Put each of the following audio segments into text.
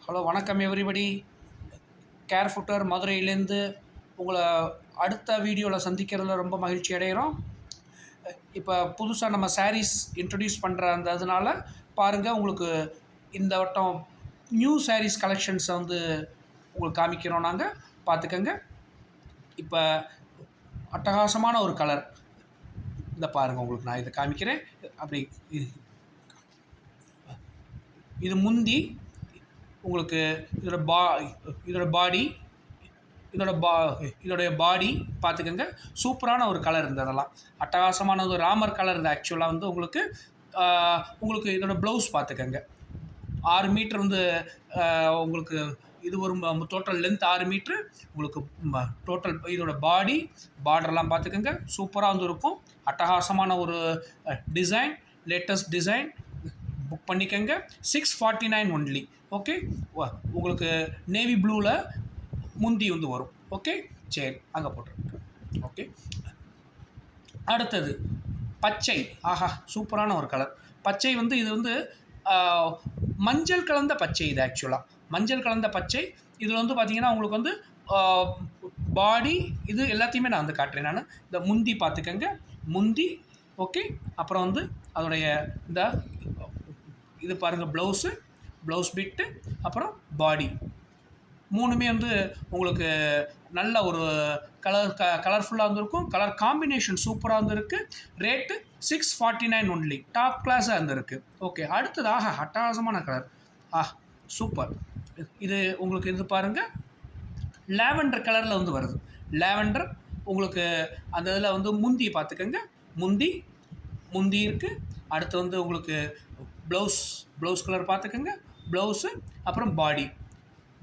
Hello வணக்கம் everybody. Care footer மதுரையிலேருந்து உங்களை அடுத்த வீடியோவில் சந்திக்கிறதுல ரொம்ப மகிழ்ச்சி அடைகிறோம். இப்போ புதுசாக நம்ம சாரீஸ் இன்ட்ரடியூஸ் பண்ணுற அந்த இதனால் பாருங்கள், உங்களுக்கு இந்த வட்டம் நியூ சாரீஸ் கலெக்ஷன்ஸை உங்களுக்கு காமிக்கிறோம். நாங்கள் பார்த்துக்கங்க. இப்போ அட்டகாசமான ஒரு கலர் இந்த பாருங்கள், உங்களுக்கு நான் இதை காமிக்கிறேன். அப்படி இது முந்தி உங்களுக்கு இதோட பாடி இதோடைய பாடி பார்த்துக்கோங்க. சூப்பரான ஒரு கலர் இருந்ததெல்லாம் அட்டகாசமான ஒரு ராமர் கலர் இருந்தது. ஆக்சுவலாக உங்களுக்கு இதோட ப்ளவுஸ் பார்த்துக்கோங்க. 6 மீட்டர் உங்களுக்கு இது ஒரு டோட்டல் லென்த் 6 மீட்ரு. உங்களுக்கு டோட்டல் இதோட பார்டர்லாம் பார்த்துக்கோங்க. சூப்பராக இருக்கும். அட்டகாசமான ஒரு டிசைன், லேட்டஸ்ட் டிசைன். புக் பண்ணிக்கோங்க. 649 ஒன்லி. ஓகே, உங்களுக்கு நேவி ப்ளூவில் முந்தி வரும். ஓகே, சரி, அங்கே போட்டுருங்க. ஓகே, அடுத்தது பச்சை. ஆஹா, சூப்பரான ஒரு கலர் பச்சை. இது மஞ்சள் கலந்த பச்சை. இது ஆக்சுவலாக மஞ்சள் கலந்த பச்சை. இதில் பார்த்தீங்கன்னா உங்களுக்கு பாடி இது எல்லாத்தையுமே நான் காட்டுறேன். நான் இந்த முந்தி பார்த்துக்கங்க. முந்தி ஓகே. அப்புறம் அதோடைய இந்த இது பாருங்கள், ப்ளவுஸ் பிட்டு, அப்புறம் பாடி மூணுமே உங்களுக்கு நல்ல ஒரு கலர்ஃபுல்லாக இருந்திருக்கும். கலர் காம்பினேஷன் சூப்பராக இருந்திருக்கு. Rate 649 only. டாப் கிளாஸாக இருந்திருக்கு. ஓகே, அடுத்ததாக அட்டகாசமான கலர். சூப்பர். இது உங்களுக்கு இது பாருங்கள், லாவெண்டர் கலரில் வருது. லாவெண்டர் உங்களுக்கு அந்த இதில் முந்தி பார்த்துக்கோங்க. முந்தி இருக்குது. அடுத்து உங்களுக்கு ப்ளவுஸ் கலர் பார்த்துக்கோங்க. ப்ளவுஸு, அப்புறம்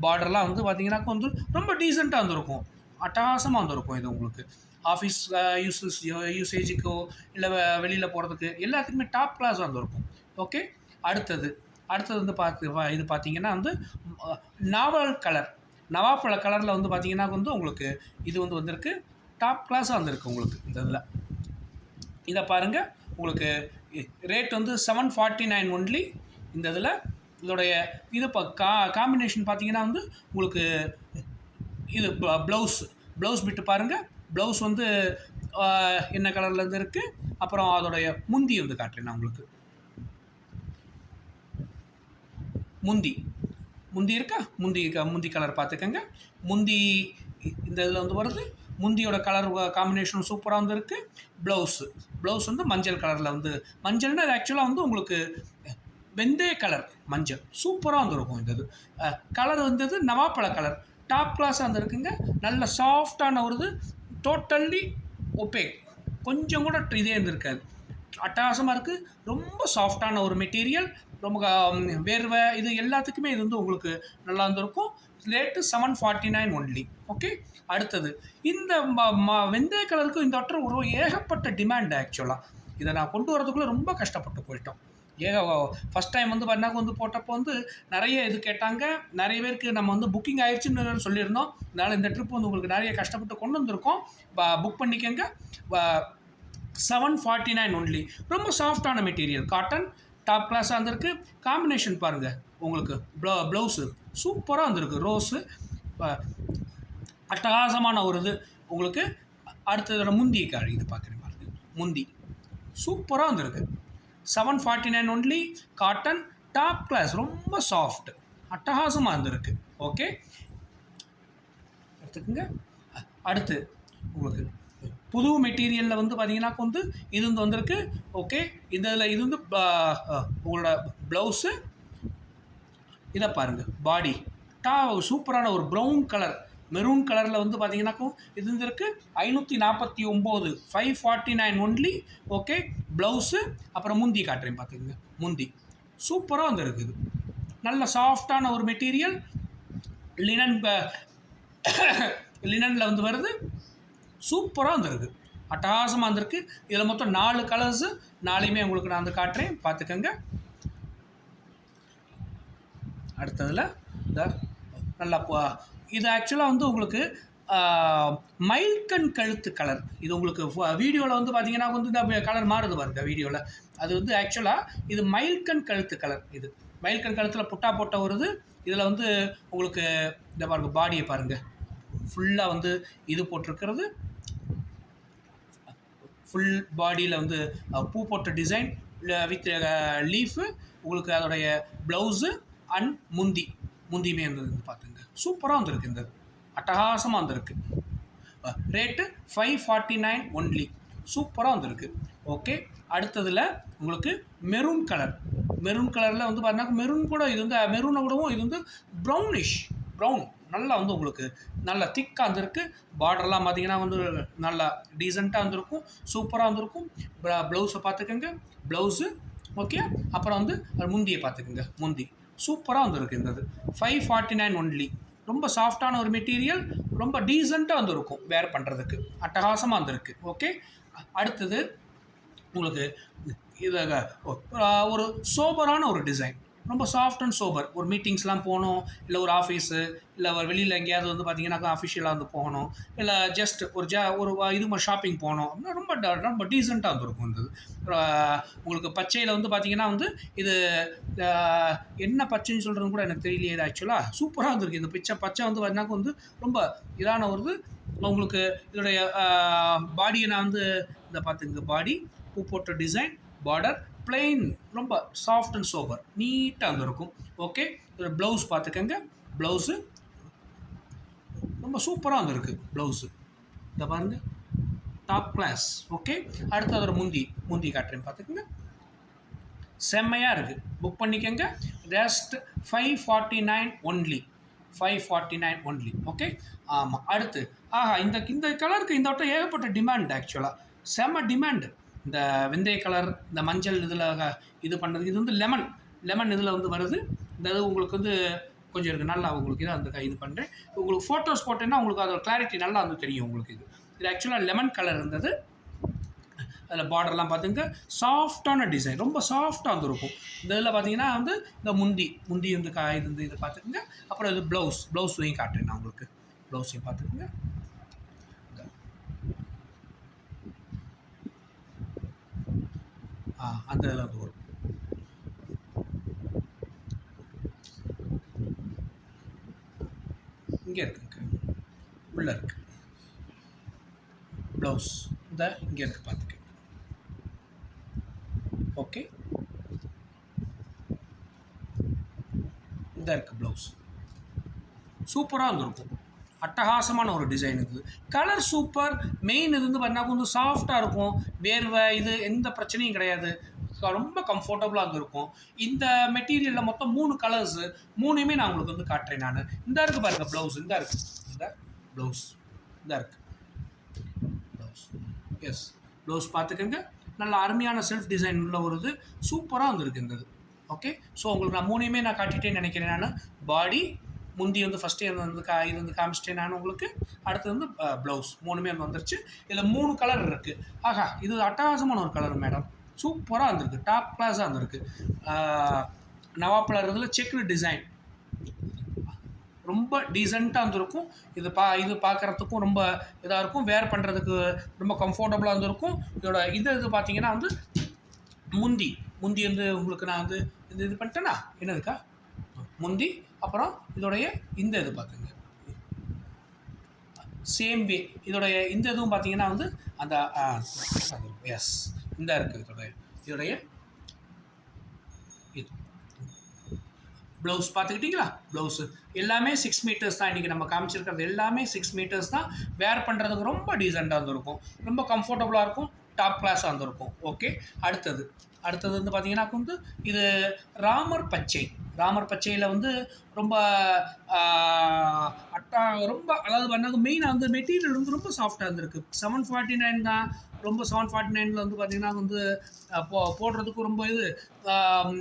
பார்டர்லாம் பார்த்தீங்கன்னா ரொம்ப டீசெண்டாக இருந்திருக்கும். அட்டகாசமாக இருந்திருக்கும். இது உங்களுக்கு ஆஃபீஸ் யூசேஜுக்கோ இல்லை வெளியில் போகிறதுக்கு எல்லாத்துக்குமே டாப் கிளாஸாக இருந்திருக்கும். ஓகே, அடுத்தது இது பார்த்தீங்கன்னா நவாப்பழ கலரில் பார்த்தீங்கன்னா உங்களுக்கு இது வந்திருக்கு. டாப் கிளாஸாக வந்திருக்கு உங்களுக்கு இந்த இதில். இதை பாருங்கள், உங்களுக்கு ரேட் 749 ஒன்லி. இந்த இதில் இதோடைய இது காம்பினேஷன் பார்த்தீங்கன்னா உங்களுக்கு இது ப்ளவுஸ் பிட்டு பாருங்கள். ப்ளவுஸ் என்ன கலரில் இருக்குது. அப்புறம் அதோடைய முந்தி காட்டுறேன் நான் உங்களுக்கு. முந்தி இருக்கா? முந்தி கலர் பார்த்துக்கங்க. முந்தி இந்த இதில் வருது. முந்தியோட கலர் காம்பினேஷனும் சூப்பராக இருக்குது. ப்ளவுஸ் மஞ்சள் கலரில் மஞ்சள்னா அது ஆக்சுவலாக உங்களுக்கு வெந்தய கலர் மஞ்சள் சூப்பராக இருக்கும். இந்த கலர் நவாப்பழ கலர் டாப் கிளாஸாக இருந்திருக்குங்க. நல்ல சாஃப்டான ஒரு டோட்டல்லி ஒப்பேக், கொஞ்சம் கூட இதே இருந்திருக்காது. அட்டகாசமாக இருக்குது. ரொம்ப சாஃப்டான ஒரு மெட்டீரியல். ரொம்ப வேர்வை இது எல்லாத்துக்குமே இது உங்களுக்கு நல்லா இருந்திருக்கும். Rate 749 only. ஓகே, அடுத்தது இந்த வெந்தய கலருக்கு இந்த ஒரு ஏகப்பட்ட டிமாண்ட். ஆக்சுவலாக இதை நான் கொண்டு வரதுக்குள்ளே ரொம்ப கஷ்டப்பட்டு போயிட்டோம். ஃபஸ்ட் டைம் பண்ணாக்க போட்டப்போ நிறைய இது கேட்டாங்க. நிறைய பேருக்கு நம்ம புக்கிங் ஆயிடுச்சுன்னு சொல்லியிருந்தோம். அதனால் இந்த ட்ரிப் உங்களுக்கு நிறைய கஷ்டப்பட்டு கொண்டு வந்திருக்கோம். புக் பண்ணிக்கங்க. 749 ஒன்லி. ரொம்ப சாஃப்டான மெட்டீரியல், காட்டன், டாப் கிளாஸாக இருந்திருக்கு. காம்பினேஷன் பாருங்கள், உங்களுக்கு ப்ளவுஸு சூப்பராக இருந்திருக்கு. ரோஸு அட்டகாசமான ஒரு இது உங்களுக்கு. அடுத்ததோட முந்தி இது பார்க்குறேன் பாருங்கள். முந்தி சூப்பராக இருந்திருக்கு. 749 ஒன்லி. காட்டன், டாப் கிளாஸ், ரொம்ப சாஃப்ட், அட்டகாசமாக இருந்திருக்கு. ஓகே, எடுத்துக்கோங்க. அடுத்து உங்களுக்கு புது மெட்டீரியலில் பார்த்தீங்கன்னா இது வந்திருக்கு. ஓகே, இதில் இது உங்களோட ப்ளவுஸு. இதை பாருங்கள், பாடி சூப்பரான ஒரு ப்ரௌன் கலர், மெரூன் கலரில் பார்த்தீங்கன்னாக்கா இது இருந்திருக்கு. 549, 549 ஒன்லி. ஓகே, ப்ளவுஸு, அப்புறம் முந்தி காட்டுறேன் பார்த்துக்கோங்க. முந்தி சூப்பராக வந்துருக்குது. நல்ல சாஃப்டான ஒரு மெட்டீரியல். லினனில் வருது. சூப்பராக வந்துருக்கு. அட்டகாசமாக இருந்திருக்கு. இதில் மொத்தம் 4 கலர்ஸு. 4யுமே உங்களுக்கு நான் காட்டுறேன், பார்த்துக்கோங்க. அடுத்ததில் இந்த நல்லா இது ஆக்சுவலாக உங்களுக்கு மயில்கண் கழுத்து கலர். இது உங்களுக்கு வீடியோவில் பார்த்தீங்கன்னா இந்த கலர் மாறுது பாருங்க வீடியோவில். அது ஆக்சுவலாக இது மயில்கண் கழுத்து கலர். இது மயில் கழுத்தில் புட்டா போட்ட வருது. இதில் வந்து உங்களுக்கு இந்த பாருங்கள், பாடியை பாருங்கள், ஃபுல்லாக வந்து இது போட்டிருக்கிறது. ஃபுல் பாடியில் வந்து பூ போட்ட டிசைன் வித் லீஃபு. உங்களுக்கு அதோடைய ப்ளவுஸு அண்ட் முந்தியுமே இருந்தது பார்த்துங்க. சூப்பராக வந்துருக்கு, இந்த அட்டகாசமாக வந்திருக்கு. Rate 549 only. சூப்பராக வந்திருக்கு. ஓகே, அடுத்ததில் உங்களுக்கு மெரூன் கலரில் வந்து பார்த்தீங்கன்னா மெரூன் கூட இது வந்து மெரூனை விடவும் இது வந்து ப்ரௌன் நல்லா வந்து உங்களுக்கு நல்லா திக்காக வந்திருக்கு. பார்டர்லாம் பார்த்தீங்கன்னா வந்து நல்லா டீசெண்டாக வந்திருக்கும், சூப்பராக வந்திருக்கும். ப்ளவுஸை பார்த்துக்கோங்க, ப்ளவுஸு ஓகே. அப்புறம் வந்து முந்தியை பார்த்துக்கோங்க, முந்தி சூப்பராக வந்திருக்கு. இந்த 549 ஒன்லி. ரொம்ப சாஃப்டான ஒரு மெட்டீரியல், ரொம்ப டீசெண்டாக வந்துருக்கும் வேர் பண்ணுறதுக்கு, அட்டகாசமாக வந்திருக்கு. ஓகே, அடுத்தது உங்களுக்கு இது ஒரு சோபரான ஒரு டிசைன், ரொம்ப சாஃப்ட் அண்ட் சோபர். ஒரு மீட்டிங்ஸ்லாம் போகணும், இல்லை ஒரு ஆஃபீஸு, இல்லை ஒரு வெளியில் எங்கேயாவது வந்து பார்த்தீங்கன்னாக்கா அஃபிஷியலாக வந்து போகணும், இல்லை ஜஸ்ட் ஒரு இது மாதிரி ஷாப்பிங் போகணும் அப்படின்னா ரொம்ப டீசெண்டாக வந்துருக்கும். இந்த உங்களுக்கு பச்சையில் வந்து பார்த்தீங்கன்னா வந்து இது என்ன பச்சைன்னு சொல்கிறதுன்னு கூட எனக்கு தெரியலையே. இது ஆக்சுவலாக சூப்பராக வந்துருக்கு. இந்த பச்சை வந்து பார்த்தீங்கன்னா வந்து ரொம்ப இதான வருது. உங்களுக்கு இதோடைய பாடியை நான் வந்து இதை பார்த்துங்க, பாடி பூ போட்ட டிசைன், பார்டர் பிளெயின், ரொம்ப சாஃப்ட் அண்ட் சோபர், நீட்டாக வந்துருக்கும். ஓகே, இதோட ப்ளவுஸ் பார்த்துக்கங்க, ப்ளவுஸு ரொம்ப சூப்பராக வந்துருக்கு. ப்ளவுஸு இதை பாருங்க, டாப் கிளாஸ். ஓகே, அடுத்து அதோட முந்தி காட்டுறேன் பார்த்துக்கங்க, செம்மையாக இருக்குது. புக் பண்ணிக்கோங்க. Just 549 only. 549 ஒன்லி. ஓகே, ஆமாம். அடுத்து இந்த கலருக்கு இந்த வட்டம் ஏகப்பட்ட டிமாண்ட். ஆக்சுவலாக செம்ம டிமாண்டு. இந்த வெந்தய கலர், இந்த மஞ்சள் இதில் இது பண்ணுறது, இது வந்து லெமன் இதில் வந்து வருது. இந்த இது உங்களுக்கு வந்து கொஞ்சம் இருக்குது, நல்லா உங்களுக்கு இதை அந்த இது பண்ணுறேன். உங்களுக்கு ஃபோட்டோஸ் போட்டேன்னா உங்களுக்கு அதோட கிளாரிட்டி நல்லா வந்து தெரியும் உங்களுக்கு. இது ஆக்சுவலாக லெமன் கலர் இருந்தது. அதில் பார்டர்லாம் பார்த்துங்க, சாஃப்டான டிசைன், ரொம்ப சாஃப்டாக வந்துருக்கும். இந்த இதில் பார்த்தீங்கன்னா வந்து இந்த முந்தி வந்து இது வந்து இதை பார்த்துக்குங்க. அப்புறம் இது ப்ளவுஸையும் காட்டுறேன் நான் உங்களுக்கு. ப்ளவுஸையும் பார்த்துக்குங்க. அந்த இதில் வந்து வரும். இங்கே இருக்குங்க, உள்ளே இருக்கு ப்ளவுஸ். இந்த இங்கே இருக்குது பார்த்துக்க. ஓகே, இந்த இருக்குது ப்ளவுஸ். சூப்பராக வந்துருக்கும், அட்டகாசமான ஒரு டிசைன். இது கலர் சூப்பர். மெயின் இது வந்து பார்த்தீங்கன்னா கொஞ்சம் சாஃப்டாக இருக்கும். வேர்வை இது எந்த பிரச்சனையும் கிடையாது, ரொம்ப கம்ஃபர்டபுளாக இருந்திருக்கும். இந்த மெட்டீரியலில் மொத்தம் 3 கலர்ஸு, 3யுமே நான் உங்களுக்கு வந்து காட்டுறேன். நான் இந்த இருக்குது பாருங்கள் ப்ளவுஸ், இந்த இருக்குது, இந்த ப்ளவுஸ் இந்த இருக்குது ப்ளவுஸ். எஸ், ப்ளவுஸ் பார்த்துக்கோங்க, நல்ல அருமையான செல்ஃப் டிசைன் உள்ள வருது, சூப்பராக வந்துருக்கு இந்த இது. ஓகே, ஸோ உங்களுக்கு நான் 3யுமே நான் காட்டிட்டேன்னு நினைக்கிறேன். நான் பாடி முந்தி வந்து ஃபஸ்ட்டே வந்து இது வந்து காமிச்சிட்டேன் நான் உங்களுக்கு. அடுத்து வந்து ப்ளவுஸ் 3மே வந்துருச்சு. இதில் 3 கலர் இருக்குது. இது அட்டகாசமான ஒரு கலர் மேடம், சூப்பராக இருந்திருக்கு, டாப் கிளாஸாக இருந்திருக்கு. நவாப்பழம் இதில் செக்குடு டிசைன், ரொம்ப டீசெண்டாக இருந்திருக்கும். இது பார்க்குறதுக்கும் ரொம்ப இதாக இருக்கும், வேர் பண்ணுறதுக்கு ரொம்ப கம்ஃபர்டபுளாக இருந்திருக்கும். இதோட இது பார்த்தீங்கன்னா வந்து முந்தி வந்து உங்களுக்கு நான் வந்து இது பண்ணிட்டேன்னா என்னதுக்கா முந்தி. அப்புறம் இதோடைய இந்த இது பார்த்துங்க, சேம் வே இதோடைய இந்த இதுவும் பார்த்தீங்கன்னா வந்து அந்த எஸ் இந்த இருக்குது. இதோடைய இது ப்ளவுஸ் பார்த்துக்கிட்டிங்களா? ப்ளவுஸு எல்லாமே 6 மீட்டர்ஸ் தான். இன்றைக்கி நம்ம காமிச்சிருக்கிறது எல்லாமே 6 மீட்டர்ஸ் தான். வேர் பண்ணுறதுக்கு ரொம்ப டீசெண்டாக வந்துருக்கும், ரொம்ப கம்ஃபர்டபுளாக இருக்கும், டாப் கிளாஸாக வந்துருக்கும். ஓகே, அடுத்தது வந்து பார்த்தீங்கன்னா வந்து இது ராமர் பச்சையில் வந்து ரொம்ப ரொம்ப அதாவது பண்ணாங்க. மெயினாக வந்து மெட்டீரியல் வந்து ரொம்ப சாஃப்டாக இருந்திருக்கு. 749 தான். ரொம்ப 749 வந்து பார்த்திங்கன்னா வந்து போடுறதுக்கும் ரொம்ப இது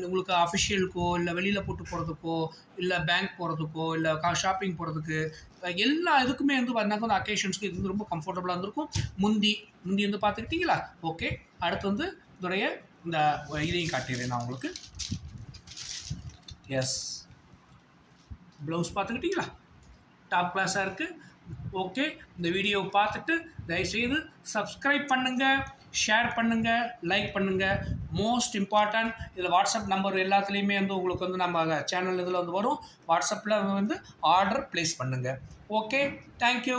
உங்களுக்கு அஃபிஷியலுக்கோ இல்லை வெளியில் போட்டு போகிறதுக்கோ இல்லை பேங்க் போகிறதுக்கோ இல்லை ஷாப்பிங் போகிறதுக்கு எல்லா இதுக்குமே வந்து பார்த்தீங்கன்னா வந்து அக்கேஷன்ஸ்க்கு இது வந்து ரொம்ப கம்ஃபர்டபுளாக இருந்திருக்கும். முந்தி வந்து பார்த்துக்கிட்டிங்களா? ஓகே, அடுத்து வந்து இதோடைய இந்த இதையும் காட்டிடுறேன் நான் உங்களுக்கு. S, blouse பார்த்துக்கிட்டிங்களா? டாப் கிளாஸாக இருக்குது. ஓகே, இந்த வீடியோவை பார்த்துட்டு தயவுசெய்து சப்ஸ்கிரைப் பண்ணுங்கள், ஷேர் பண்ணுங்கள், லைக் பண்ணுங்கள். மோஸ்ட் இம்பார்ட்டன்ட் இதில் வாட்ஸ்அப் நம்பர் எல்லாத்துலேயுமே வந்து உங்களுக்கு வந்து நம்ம சேனல் இதில் வந்து வரும். வாட்ஸ்அப்பில் வந்து ஆர்டர் ப்ளேஸ் பண்ணுங்கள். Okay, thank you.